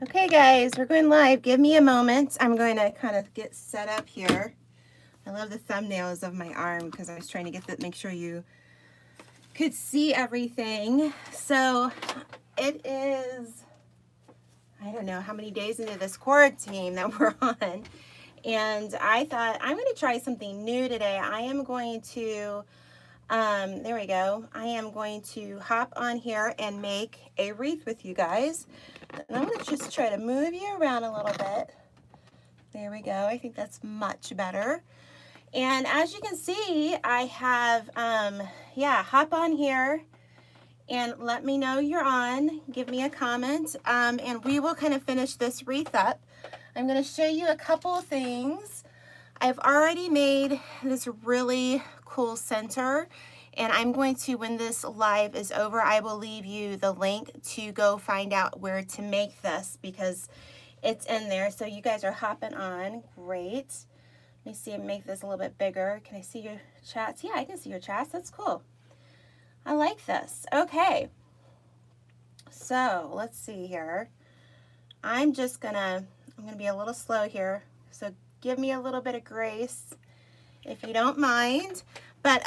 Okay guys, we're going live. Give me a moment. I'm going to kind of get set up here. I love the thumbnails of my arm because I was trying to get that, make sure you could see everything. So it is, I don't know how many days into this quarantine that we're on. And I thought I'm going to try something new today. I am going to, there we go. I am going to hop on here and make a wreath with you guys. And I'm going to just try to move you around a little bit. There we go. I think that's much better. And as you can see, I have, hop on here and let me know you're on. Give me a comment, and we will kind of finish this wreath up. I'm going to show you a couple of things. I've already made this really cool center, and I'm going to, when this live is over, I will leave you the link to go find out where to make this because it's in there. So you guys are hopping on. Great. Let me see and make this a little bit bigger. Can I see your chats? Yeah, I can see your chats. That's cool. I like this. Okay. So let's see here. I'm gonna be a little slow here. So give me a little bit of grace if you don't mind. But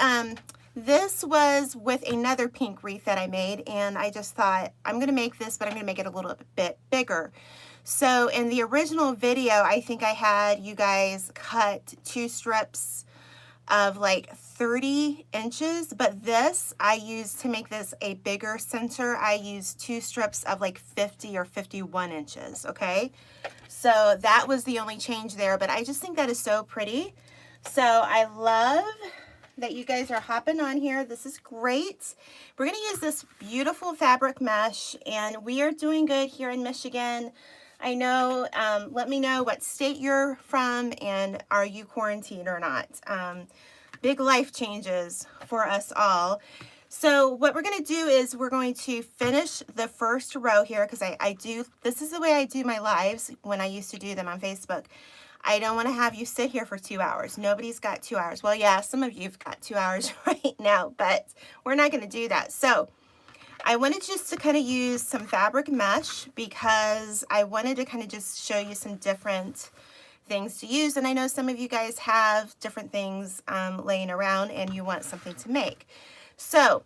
this was with another pink wreath that I made, and I just thought I'm going to make this, but I'm going to make it a little bit bigger. So in the original video, I think I had you guys cut 2 strips of like 30 inches, but this I used to make this a bigger center. I used 2 strips of like 50 or 51 inches, okay? So that was the only change there, but I just think that is so pretty. So I love that you guys are hopping on here. This is great. We're going to use this beautiful fabric mesh, and we are doing good here in Michigan. I know, let me know what state you're from and are you quarantined or not. Big life changes for us all. So what we're going to do is we're going to finish the first row here because this is the way I do my lives when I used to do them on Facebook. I don't want to have you sit here for 2 hours. Nobody's got 2 hours. Well, yeah, some of you've got 2 hours right now, but we're not going to do that. So I wanted just to kind of use some fabric mesh because I wanted to kind of just show you some different things to use. And I know some of you guys have different things laying around and you want something to make. So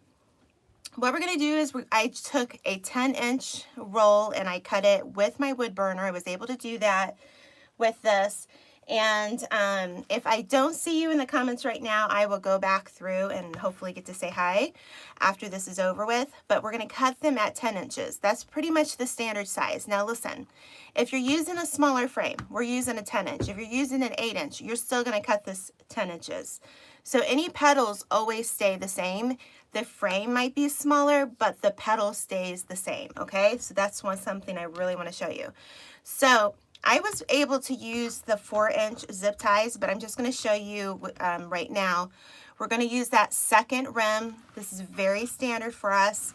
what we're going to do is I took a 10-inch roll and I cut it with my wood burner. I was able to do that with this. And if I don't see you in the comments right now, I will go back through and hopefully get to say hi after this is over with. But we're going to cut them at 10 inches. That's pretty much the standard size. Now listen, if you're using a smaller frame, we're using a 10 inch. If you're using an 8 inch, you're still going to cut this 10 inches. So any petals always stay the same. The frame might be smaller, but the petal stays the same, okay? So that's something I really want to show you. So I was able to use the 4-inch zip ties, but I'm just going to show you right now. We're going to use that second rim. This is very standard for us.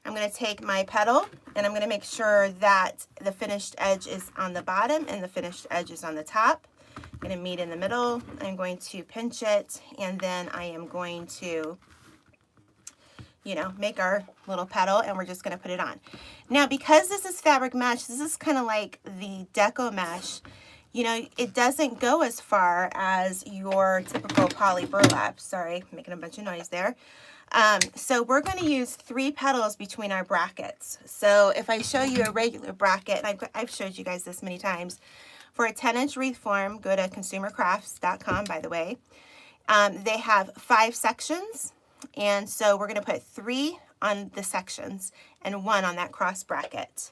I'm going to take my petal and I'm going to make sure that the finished edge is on the bottom and the finished edge is on the top. I'm going to meet in the middle. I'm going to pinch it, and then I am going to, make our little petal, and we're just going to put it on. Now, because this is fabric mesh, this is kind of like the deco mesh. It doesn't go as far as your typical poly burlap. Sorry, making a bunch of noise there. So we're going to use 3 petals between our brackets. So if I show you a regular bracket, and I've showed you guys this many times, for a 10-inch wreath form, go to consumercrafts.com, by the way. They have 5 sections, and so we're going to put 3 on the sections and 1 on that cross bracket.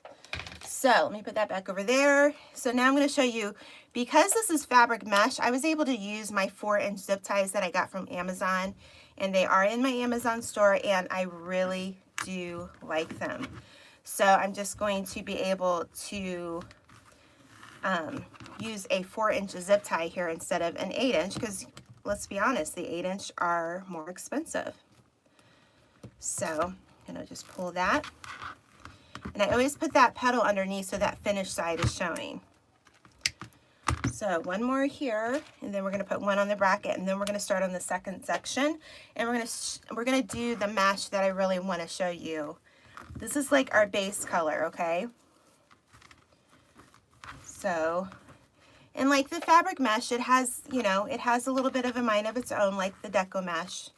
So let me put that back over there. So now I'm going to show you, because this is fabric mesh, I was able to use my 4-inch zip ties that I got from Amazon, and they are in my Amazon store, and I really do like them. So I'm just going to be able to use a 4-inch zip tie here instead of an 8-inch, because let's be honest, the 8-inch are more expensive. So I'm going to just pull that. And I always put that petal underneath so that finished side is showing. So 1 more here, and then we're going to put 1 on the bracket, and then we're going to start on the second section, and we're going to do the mesh that I really want to show you. This is like our base color, okay? So, and like the fabric mesh, it has, you know, it has a little bit of a mind of its own, like the deco mesh.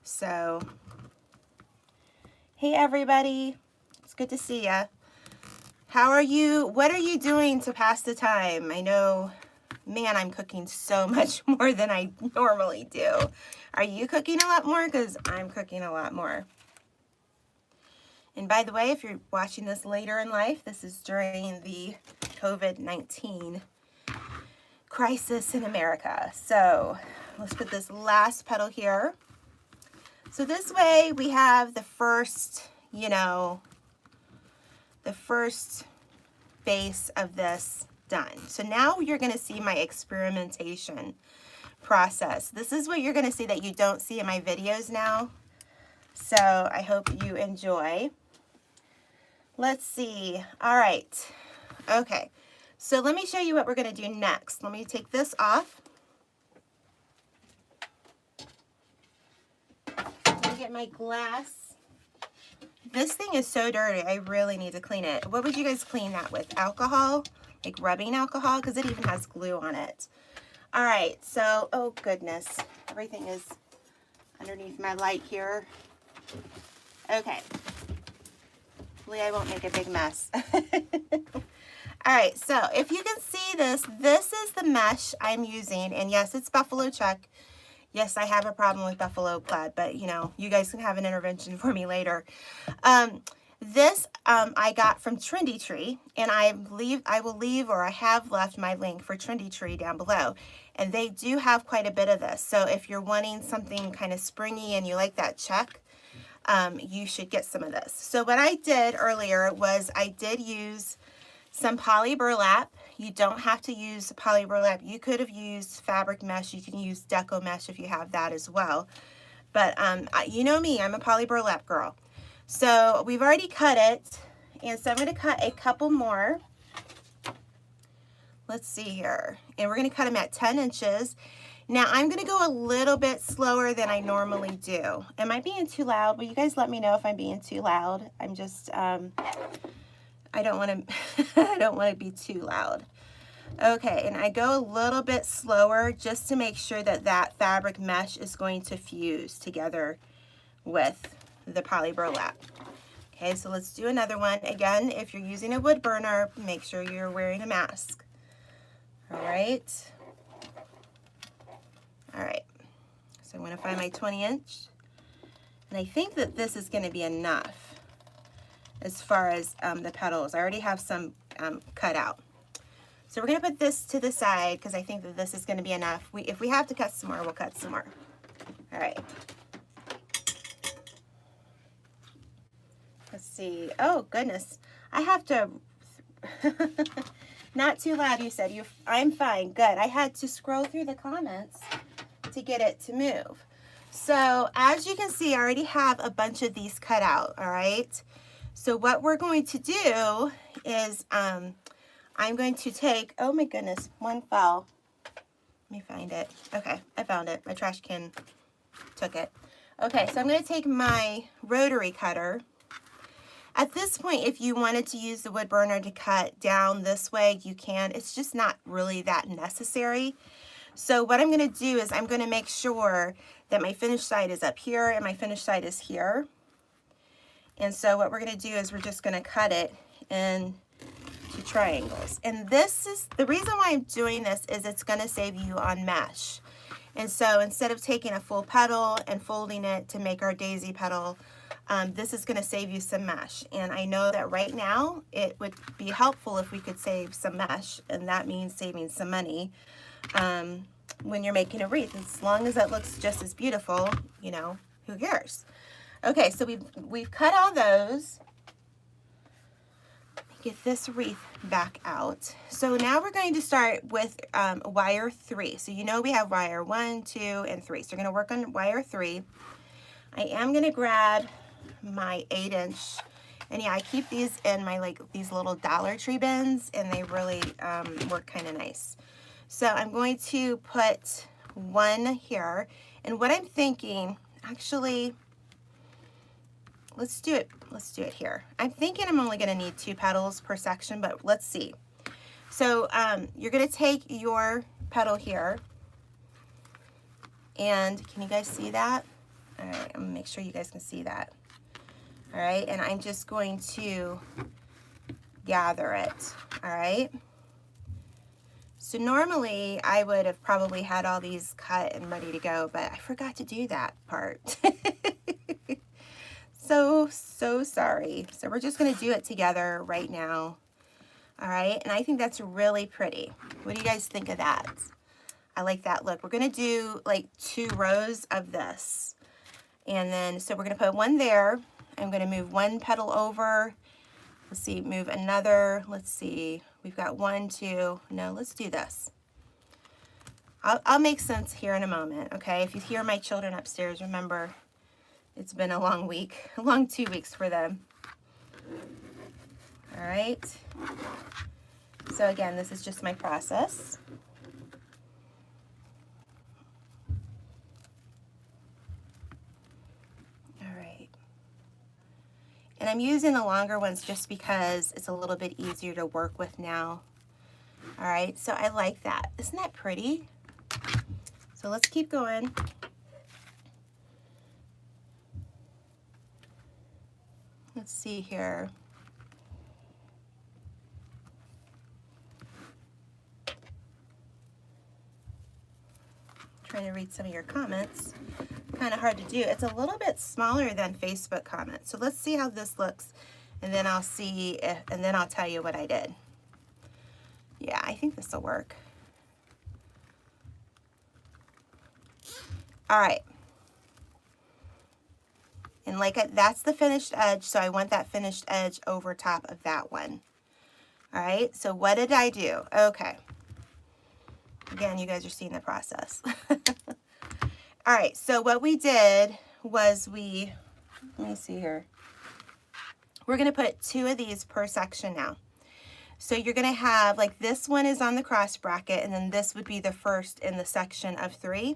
So, hey everybody, it's good to see ya. How are you? What are you doing to pass the time? I know, man, I'm cooking so much more than I normally do. Are you cooking a lot more? Because I'm cooking a lot more. And by the way, if you're watching this later in life, this is during the COVID-19 crisis in America. So let's put this last petal here. So this way we have the first, you know, the first base of this done. So now you're going to see my experimentation process. This is what you're going to see that you don't see in my videos now. So I hope you enjoy. Let's see. All right. Okay. So let me show you what we're going to do next. Let me take this off. Let me get my glass. This thing is so dirty. I really need to clean it. What would you guys clean that with? Alcohol? Like rubbing alcohol? Because it even has glue on it. All right. So, oh goodness. Everything is underneath my light here. Okay. Hopefully I won't make a big mess. All right, so if you can see this, this is the mesh I'm using, and yes, it's buffalo check. Yes, I have a problem with buffalo plaid, but you know, you guys can have an intervention for me later. This I got from Trendy Tree, and I will leave, or I have left my link for Trendy Tree down below, and they do have quite a bit of this. So if you're wanting something kind of springy and you like that check, you should get some of this. So what I did earlier was I did use some poly burlap. You don't have to use poly burlap. You could have used fabric mesh. You can use deco mesh if you have that as well. But you know me, I'm a poly burlap girl. So we've already cut it, and so I'm going to cut a couple more. Let's see here, and we're going to cut them at 10 inches. Now I'm going to go a little bit slower than I normally do. Am I being too loud? Will you guys let me know if I'm being too loud? I'm just I don't want to I don't want to be too loud. Okay, and I go a little bit slower just to make sure that that fabric mesh is going to fuse together with the poly burlap. Okay, so let's do another one. Again, if you're using a wood burner, make sure you're wearing a mask. All right. All right. So I'm going to find my 20 inch. And I think that this is going to be enough as far as the petals. I already have some cut out. So we're going to put this to the side because I think that this is going to be enough. If we have to cut some more, we'll cut some more. All right. Let's see. Oh, goodness. I have to... Not too loud, you said. I'm fine. Good. I had to scroll through the comments to get it to move. So as you can see, I already have a bunch of these cut out, all right? So what we're going to do is I'm going to take, oh my goodness, one fell. Let me find it. Okay, I found it. My trash can took it. Okay, so I'm going to take my rotary cutter. At this point, if you wanted to use the wood burner to cut down this way, you can. It's just not really that necessary. So what I'm going to do is I'm going to make sure that my finished side is up here and my finished side is here. And so what we're going to do is we're just going to cut it into triangles. And this is the reason why I'm doing this is it's going to save you on mesh. And so instead of taking a full petal and folding it to make our daisy petal, this is going to save you some mesh. And I know that right now it would be helpful if we could save some mesh, and that means saving some money when you're making a wreath. As long as it looks just as beautiful, you know, who cares? Okay, so we've cut all those. Let me get this wreath back out. So now we're going to start with wire 3. So you know we have wire 1, 2, and 3. So we're going to work on wire 3. I am going to grab my 8-inch, and yeah, I keep these in my these little Dollar Tree bins, and they really work kind of nice. So I'm going to put one here, and what I'm thinking, actually, let's do it here. I'm thinking I'm only going to need 2 petals per section, but let's see. So you're going to take your petal here, and can you guys see that? All right, I'm going to make sure you guys can see that. All right, and I'm just going to gather it. All right. So normally I would have probably had all these cut and ready to go, but I forgot to do that part. So sorry. So we're just going to do it together right now. All right, and I think that's really pretty. What do you guys think of that? I like that look. We're going to do like 2 rows of this. And then, so we're going to put one there. I'm going to move one petal over. Let's see, move another. Let's see, we've got 1, 2. No, let's do this. I'll make sense here in a moment, okay? If you hear my children upstairs, remember, it's been a long week, a long 2 weeks for them. All right. So again, this is just my process. And I'm using the longer ones just because it's a little bit easier to work with now. All right, so I like that. Isn't that pretty? So let's keep going. Let's see here. Trying to read some of your comments. Kind of hard to do. It's a little bit smaller than Facebook comments. So let's see how this looks, and then I'll see if, and then I'll tell you what I did. Yeah, I think this will work. All right. And like that's the finished edge, so I want that finished edge over top of that one. All right, so what did I do? Okay. Again, you guys are seeing the process. All right, so what we did was let me see here. We're gonna put 2 of these per section now. So you're gonna have, like this one is on the cross bracket, and then this would be the first in the section of 3.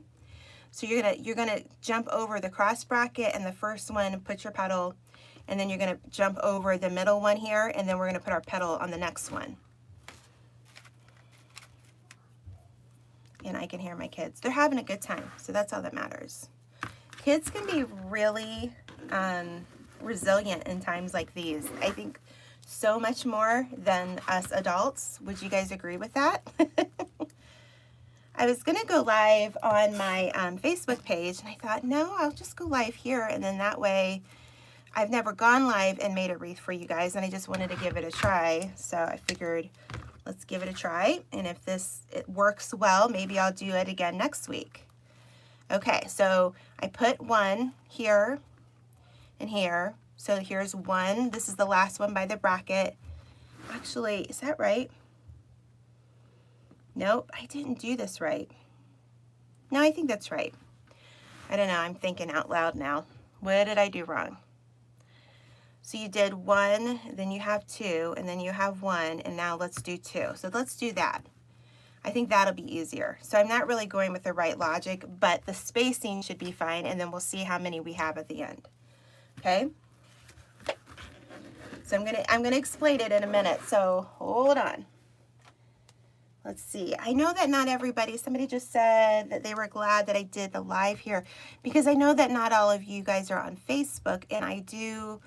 So you're gonna jump over the cross bracket and the first one, put your petal, and then you're gonna jump over the middle one here, and then we're gonna put our petal on the next one. And I can hear my kids. They're having a good time, so that's all that matters. Kids can be really resilient in times like these. I think so much more than us adults. Would you guys agree with that? I was going to go live on my Facebook page, and I thought, no, I'll just go live here, and then that way I've never gone live and made a wreath for you guys, and I just wanted to give it a try, so I figured let's give it a try, and if it works well, maybe I'll do it again next week. Okay, so I put 1 here and here, so here's 1. This is the last one by the bracket. Actually, is that right? Nope, I didn't do this right. No, I think that's right. I don't know, I'm thinking out loud now. What did I do wrong? So you did 1, then you have 2, and then you have 1, and now let's do 2. So let's do that. I think that'll be easier. So I'm not really going with the right logic, but the spacing should be fine, and then we'll see how many we have at the end. Okay? So I'm gonna explain it in a minute, so hold on. Let's see. I know that not everybody, somebody just said that they were glad that I did the live here, because I know that not all of you guys are on Facebook, and I do,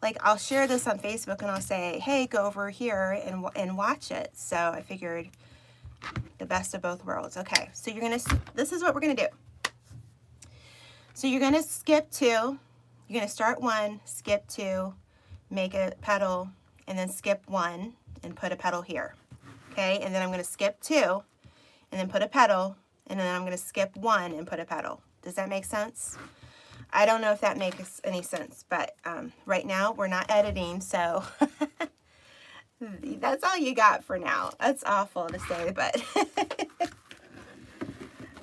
like, I'll share this on Facebook and I'll say, hey, go over here and watch it. So I figured the best of both worlds. Okay, so this is what we're gonna do. So you're gonna skip 2, you're gonna start 1, skip 2, make a petal, and then skip 1 and put a petal here. Okay, and then I'm going to skip 2 and then put a petal, and then I'm going to skip 1 and put a petal. Does that make sense? I don't know if that makes any sense, but right now we're not editing, so that's all you got for now. That's awful to say, but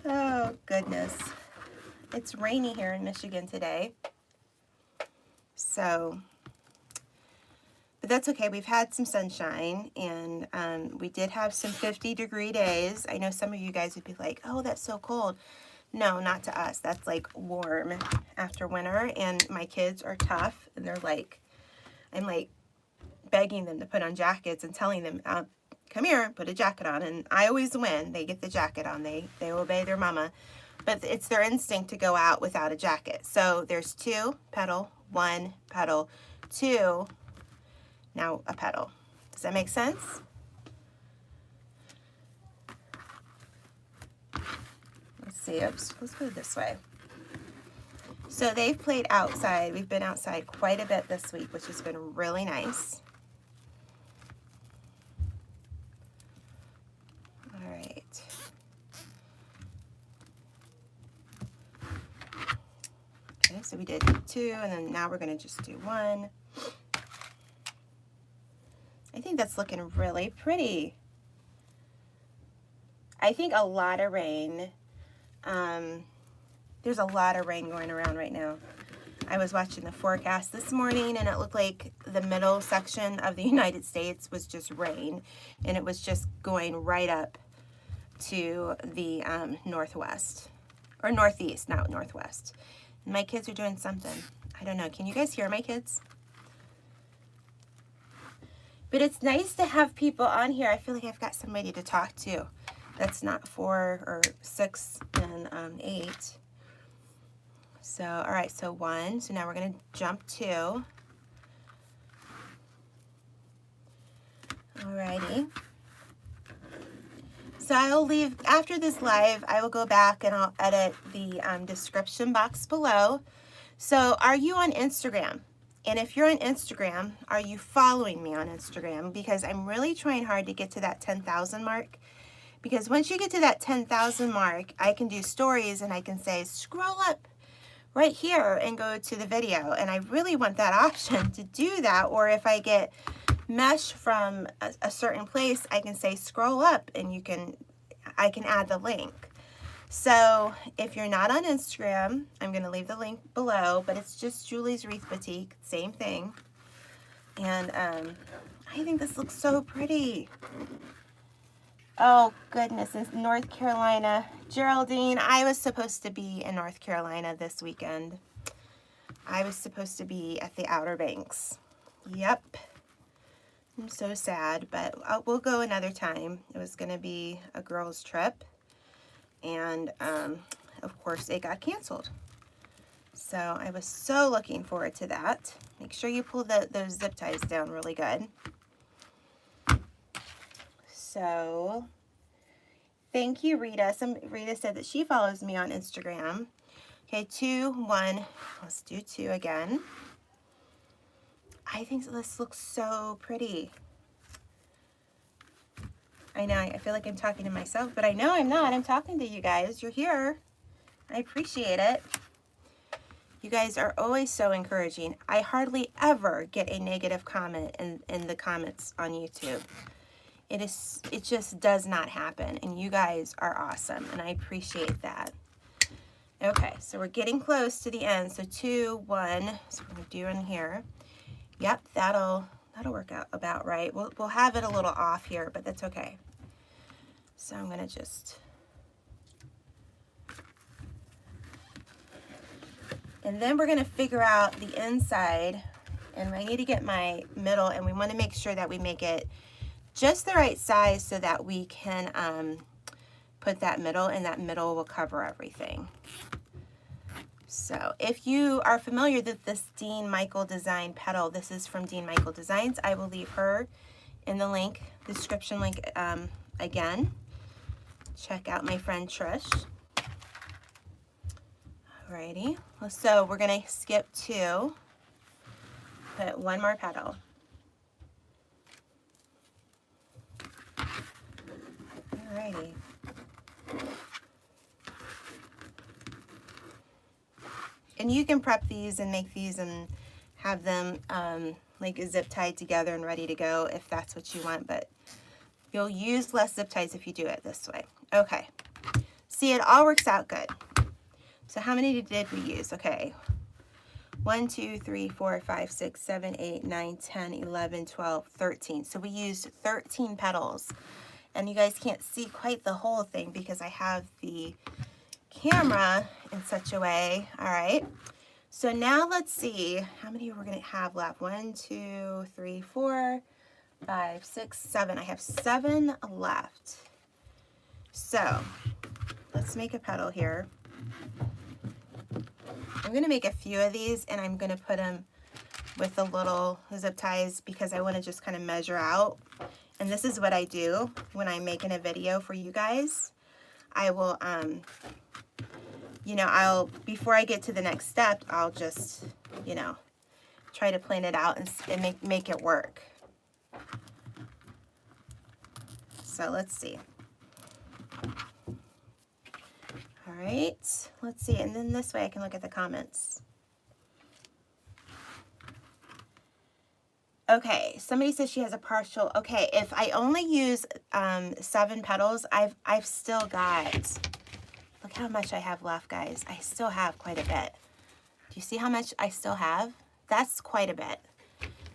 oh goodness. It's rainy here in Michigan today, so... But that's okay. We've had some sunshine, and we did have some 50-degree days. I know some of you guys would be like, oh, that's so cold. No, not to us. That's like warm after winter, and my kids are tough, and they're like, I'm like begging them to put on jackets and telling them, come here, put a jacket on. And I always win. They get the jacket on. They obey their mama. But it's their instinct to go out without a jacket. So there's 2, petal, 1, petal, 2, now a petal. Does that make sense? Let's see, oops, let's go this way. So they've played outside. We've been outside quite a bit this week, which has been really nice. All right. Okay, so we did 2, and then now we're going to just do 1. I think that's looking really pretty. I think a lot of rain. There's a lot of rain going around right now. I was watching the forecast this morning, and it looked like the middle section of the United States was just rain, and it was just going right up to the northwest, or northeast, not northwest. And my kids are doing something. I don't know. Can you guys hear my kids? But it's nice to have people on here. I feel like I've got somebody to talk to. That's not 4 or 6 and 8. So, all right, so 1. So now we're going to jump 2. Alrighty. So I'll leave, after this live, I will go back and I'll edit the description box below. So are you on Instagram? And if you're on Instagram, are you following me on Instagram? Because I'm really trying hard to get to that 10,000 mark. Because once you get to that 10,000 mark, I can do stories and I can say, scroll up right here and go to the video. And I really want that option to do that. Or if I get mesh from a certain place, I can say scroll up and I can add the link. So if you're not on Instagram, I'm going to leave the link below, but it's just Julie's Wreath Boutique, same thing. And I think this looks so pretty. Oh goodness, it's North Carolina. Geraldine, I was supposed to be in North Carolina this weekend. I was supposed to be at the Outer Banks. Yep. I'm so sad, but we'll go another time. It was going to be a girls' trip. And, of course, it got canceled. So I was so looking forward to that. Make sure you pull those zip ties down really good. So, thank you, Rita. Rita said that she follows me on Instagram. Okay, 2, 1. Let's do 2 again. I think this looks so pretty. I know, I feel like I'm talking to myself, but I know I'm not. I'm talking to you guys. You're here. I appreciate it. You guys are always so encouraging. I hardly ever get a negative comment in the comments on YouTube. It just does not happen, and you guys are awesome, and I appreciate that. Okay, so we're getting close to the end. So 2, 1. So we're gonna do in here. Yep, that'll work out about right. We'll have it a little off here, but that's okay. So I'm gonna just, and then we're gonna figure out the inside, and I need to get my middle, and we want to make sure that we make it just the right size so that we can put that middle, and that middle will cover everything. So if you are familiar with this Dean Michael design petal, this is from Dean Michael Designs. I will leave her in the link, description link again. Check out my friend Trish. Alrighty, so we're gonna skip 2, put 1 more petal. Alrighty. And you can prep these and make these and have them like zip tied together and ready to go if that's what you want, but you'll use less zip ties if you do it this way. Okay, see, it all works out good. So how many did we use? Okay, 1, 2, 3, 4, 5, 6, 7, 8, 9, 10, 11, 12, 13. So we used 13 petals, and you guys can't see quite the whole thing because I have the camera in such a way. All right, so now let's see how many we're going to have left. 1, 2, 3, 4, 5, 6, 7. I have 7 left. So let's make a petal here. I'm going to make a few of these, and I'm going to put them with the little zip ties because I want to just kind of measure out. And this is what I do when I'm making a video for you guys. I will, you know, before I get to the next step, I'll just, you know, try to plan it out and make it work. So let's see. All right, let's see. And then this way I can look at the comments. Okay, somebody says she has a partial. Okay, if I only use 7 petals, I've still got, look how much I have left, guys. I still have quite a bit. Do you see how much I still have? That's quite a bit.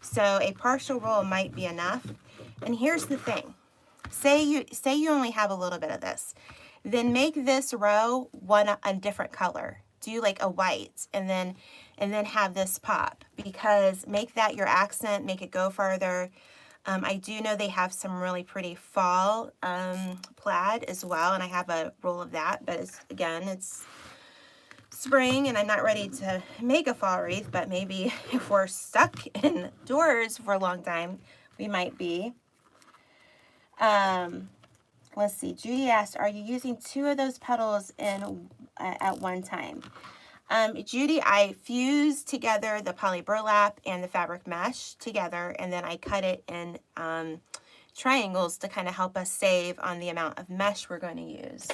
So a partial roll might be enough. And here's the thing. Say you only have a little bit of this. Then make this row a different color. Do like a white and then have this pop, because make that your accent, make it go further. I do know they have some really pretty fall plaid as well, and I have a roll of that, but it's spring and I'm not ready to make a fall wreath, but maybe if we're stuck indoors for a long time, we might be. Let's see, Judy asked, are you using 2 of those petals at one time? Judy, I fuse together the poly burlap and the fabric mesh together, and then I cut it in triangles to kind of help us save on the amount of mesh we're going to use.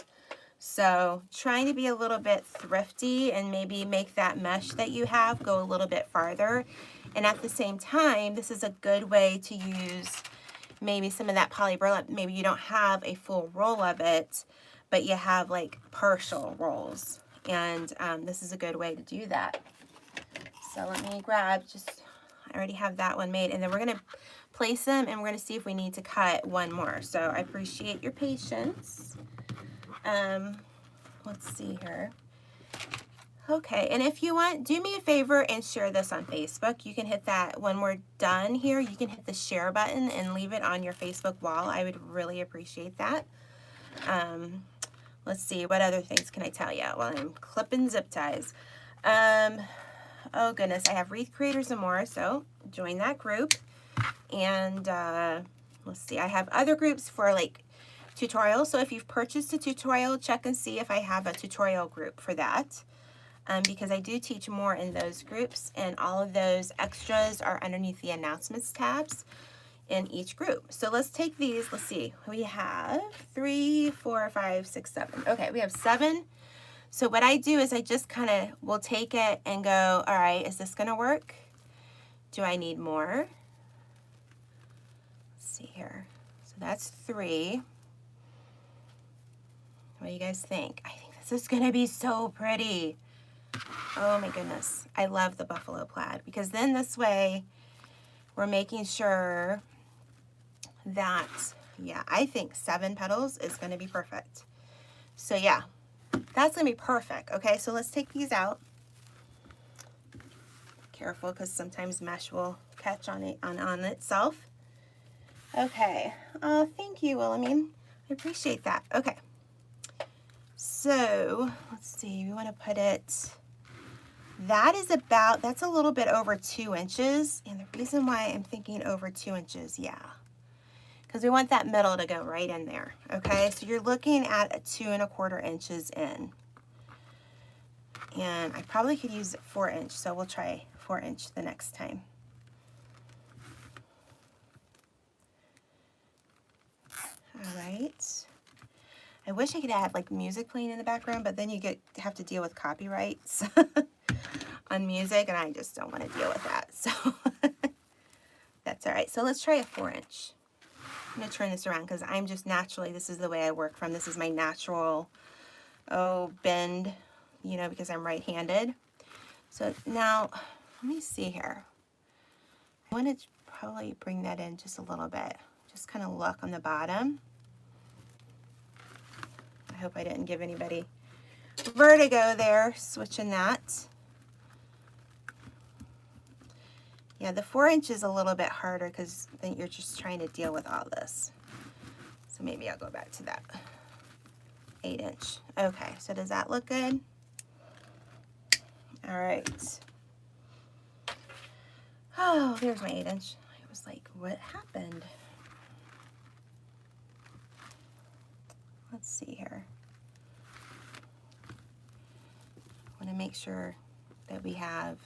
So trying to be a little bit thrifty and maybe make that mesh that you have go a little bit farther. And at the same time, this is a good way to use maybe some of that poly burlap. Maybe you don't have a full roll of it, but you have like partial rolls. And this is a good way to do that. So let me grab I already have that one made. And then we're going to place them and we're going to see if we need to cut one more. So I appreciate your patience. Let's see here. Okay, and if you want, do me a favor and share this on Facebook. You can hit that when we're done here. You can hit the share button and leave it on your Facebook wall. I would really appreciate that. Let's see, what other things can I tell you while I'm clipping zip ties? Oh goodness, I have Wreath Creators and more, so join that group. And let's see, I have other groups for like tutorials. So if you've purchased a tutorial, check and see if I have a tutorial group for that. Because I do teach more in those groups, and all of those extras are underneath the announcements tabs in each group. So let's take these. Let's see. We have 3, 4, 5, 6, 7. Okay, we have 7. So what I do is I just kind of will take it and go, all right, is this going to work? Do I need more? Let's see here. So that's 3. What do you guys think? I think this is going to be so pretty. Oh my goodness. I love the buffalo plaid, because then this way we're making sure that, yeah, I think 7 petals is going to be perfect. So yeah, that's going to be perfect. Okay, so let's take these out. Careful, because sometimes mesh will catch on itself. Okay. Oh, thank you, Wilhelmine. I appreciate that. Okay. So let's see. We want to put it. That's a little bit over 2 inches. And the reason why I'm thinking over 2 inches, yeah, because we want that middle to go right in there. Okay, so you're looking at a 2 1/4 inches in. And I probably could use 4 inch, so we'll try 4 inch the next time. All right. I wish I could have like music playing in the background, but then you have to deal with copyrights on music, and I just don't want to deal with that. So that's all right. So let's try a 4 inch. I'm going to turn this around because I'm just naturally, this is the way I work from. This is my natural, bend, you know, because I'm right-handed. So now, let me see here. I want to probably bring that in just a little bit. Just kind of look on the bottom. I hope I didn't give anybody vertigo there, switching that. Yeah, the 4-inch is a little bit harder because then you're just trying to deal with all this. So maybe I'll go back to that 8-inch. Okay, so does that look good? All right. Oh, there's my 8-inch. I was like, what happened? Let's see here. I want to make sure that we have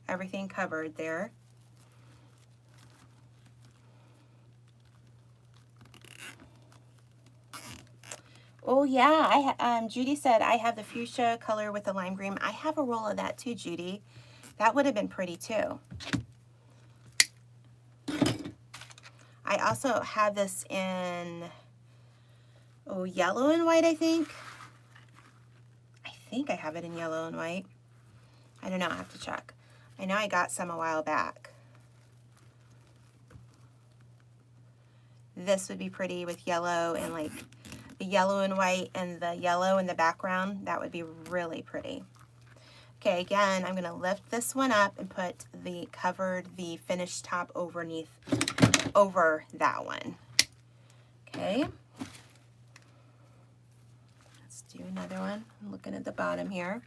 everything covered there. Oh yeah, Judy said I have the fuchsia color with the lime green. I have a roll of that too, Judy. That would have been pretty too. I also have this in, oh, yellow and white, I think. I think I have it in yellow and white. I don't know, I have to check. I know I got some a while back. This would be pretty with yellow and like the yellow and white and the yellow in the background. That would be really pretty. Okay, again, I'm gonna lift this one up and put the finished top over that one. Okay. Let's do another one. I'm looking at the bottom here.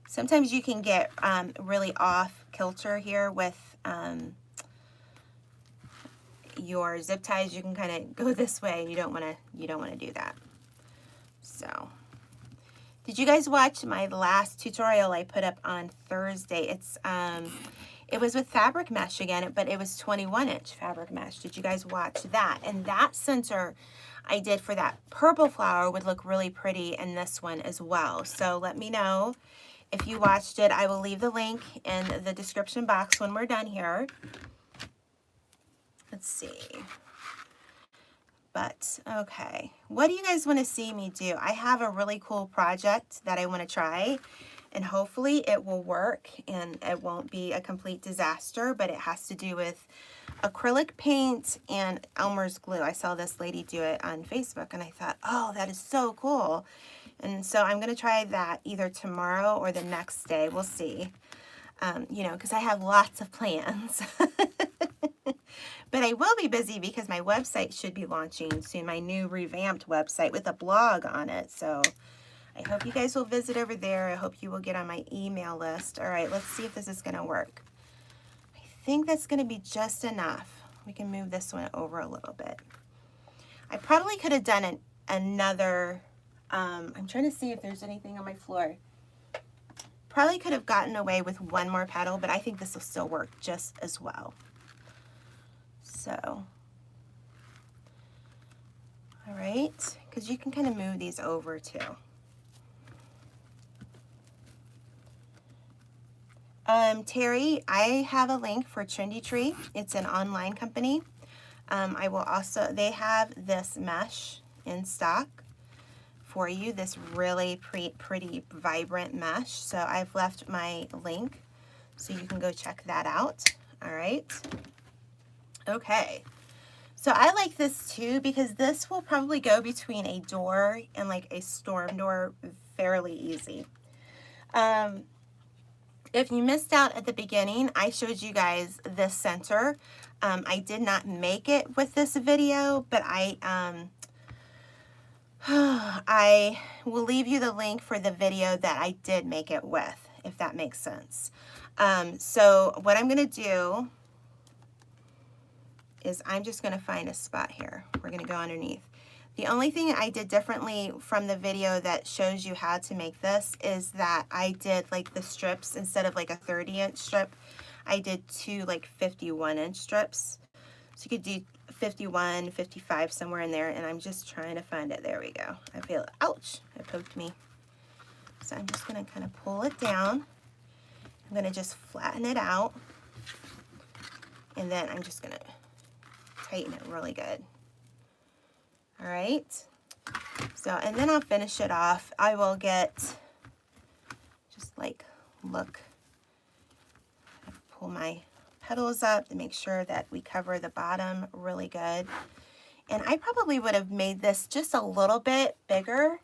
Sometimes you can get really off kilter here with your zip ties. You can kind of go this way, and you don't want to do that. So, did you guys watch my last tutorial I put up on Thursday? It was with fabric mesh again, but it was 21-inch fabric mesh. Did you guys watch that? And that center I did for that purple flower would look really pretty in this one as well. So let me know if you watched it. I will leave the link in the description box when we're done here. Let's see. But, okay. What do you guys want to see me do? I have a really cool project that I want to try, and hopefully it will work and it won't be a complete disaster, but it has to do with acrylic paint and Elmer's glue. I saw this lady do it on Facebook, and I thought, oh, that is so cool. And so I'm going to try that either tomorrow or the next day. We'll see. You know, because I have lots of plans. But I will be busy because my website should be launching soon, my new revamped website with a blog on it. So I hope you guys will visit over there. I hope you will get on my email list. All right, let's see if this is going to work. I think that's going to be just enough. We can move this one over a little bit. I probably could have done another, I'm trying to see if there's anything on my floor. Probably could have gotten away with one more petal, but I think this will still work just as well. So, all right, because you can kind of move these over too. Terry, I have a link for Trendy Tree. It's an online company. I will also, they have this mesh in stock for you, this really pretty vibrant mesh. So I've left my link so you can go check that out. All right. Okay. So I like this too because this will probably go between a door and like a storm door fairly easy. If you missed out at the beginning, I showed you guys this center. I did not make it with this video, but I will leave you the link for the video that I did make it with, if that makes sense. So what I'm going to do is I'm just going to find a spot here. We're going to go underneath. The only thing I did differently from the video that shows you how to make this is that I did like the strips instead of like a 30-inch strip. I did two like 51-inch strips. So you could do 51, 55 somewhere in there, and I'm just trying to find it. There we go. I feel, ouch, it poked me. So I'm just going to kind of pull it down. I'm going to just flatten it out, and then I'm just going to tighten it really good. All right. So, and then I'll finish it off. I will get, just like, look, pull my petals up to make sure that we cover the bottom really good. And I probably would have made this just a little bit bigger,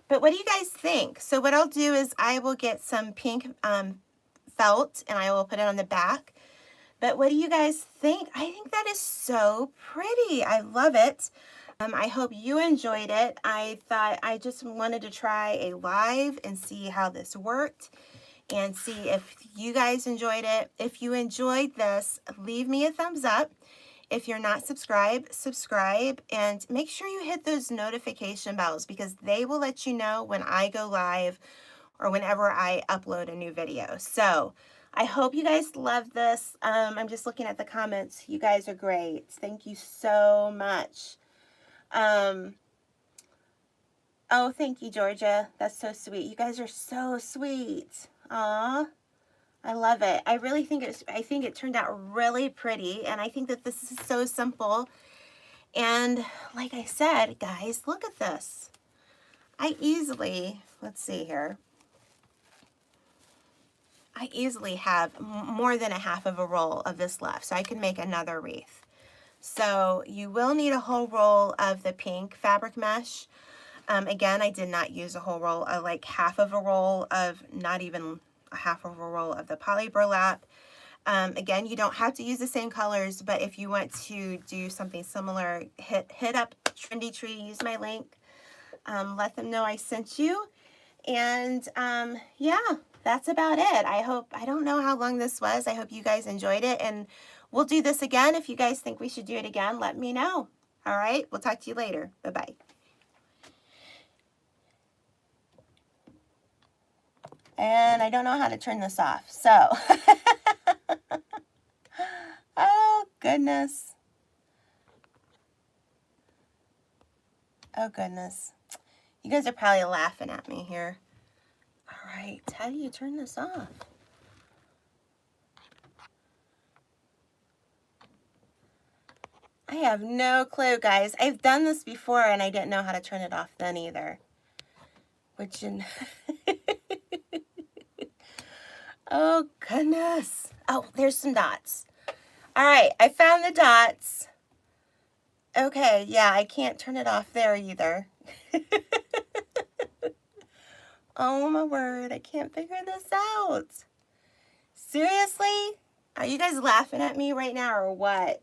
but what do you guys think? So what I'll do is I will get some pink felt, and I will put it on the back. But what do you guys think? I think that is so pretty. I love it. I hope you enjoyed it. I thought I just wanted to try a live and see how this worked and see if you guys enjoyed it. If you enjoyed this, leave me a thumbs up. If you're not subscribed, subscribe, and make sure you hit those notification bells because they will let you know when I go live or whenever I upload a new video. So I hope you guys love this. I'm just looking at the comments. You guys are great. Thank you so much. Oh, thank you, Georgia. That's so sweet. You guys are so sweet. Aw, I love it. I really think I think it turned out really pretty, and I think that this is so simple. And like I said, guys, look at this. I easily, let's see here. I easily have more than a half of a roll of this left, so I can make another wreath. So you will need a whole roll of the pink fabric mesh. Again, I did not use a whole roll. I like half of a roll of, not even a half of a roll of the poly burlap. Again, you don't have to use the same colors, but if you want to do something similar, hit up Trendy Tree, use my link. Let them know I sent you. And yeah, that's about it. I don't know how long this was. I hope you guys enjoyed it, and we'll do this again. If you guys think we should do it again, let me know. All right, we'll talk to you later. Bye-bye. And I don't know how to turn this off, so. Oh, goodness. Oh, goodness. You guys are probably laughing at me here. All right, how do you turn this off? I have no clue, guys. I've done this before, and I didn't know how to turn it off then either. Which in... Oh, goodness. Oh, there's some dots. All right, I found the dots. Okay, yeah, I can't turn it off there either. Oh, my word, I can't figure this out. Seriously? Are you guys laughing at me right now or what?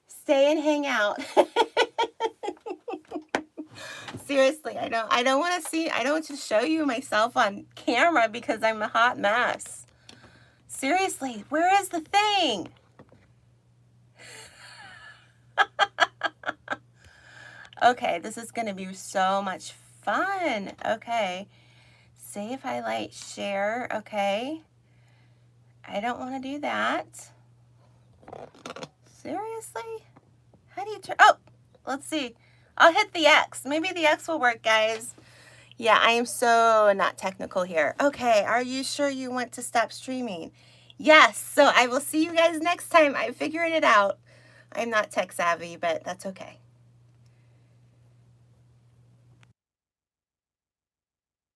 Stay and hang out. Seriously, I don't want to see, I don't want to show you myself on camera because I'm a hot mess. Seriously, where is the thing? Okay, this is going to be so much fun. Okay, say if I like share, okay. I don't want to do that. Seriously? How do you turn, oh, let's see. I'll hit the X. Maybe the X will work, guys. Yeah, I am so not technical here. Okay, are you sure you want to stop streaming? Yes, so I will see you guys next time. I'm figuring it out. I'm not tech savvy, but that's okay.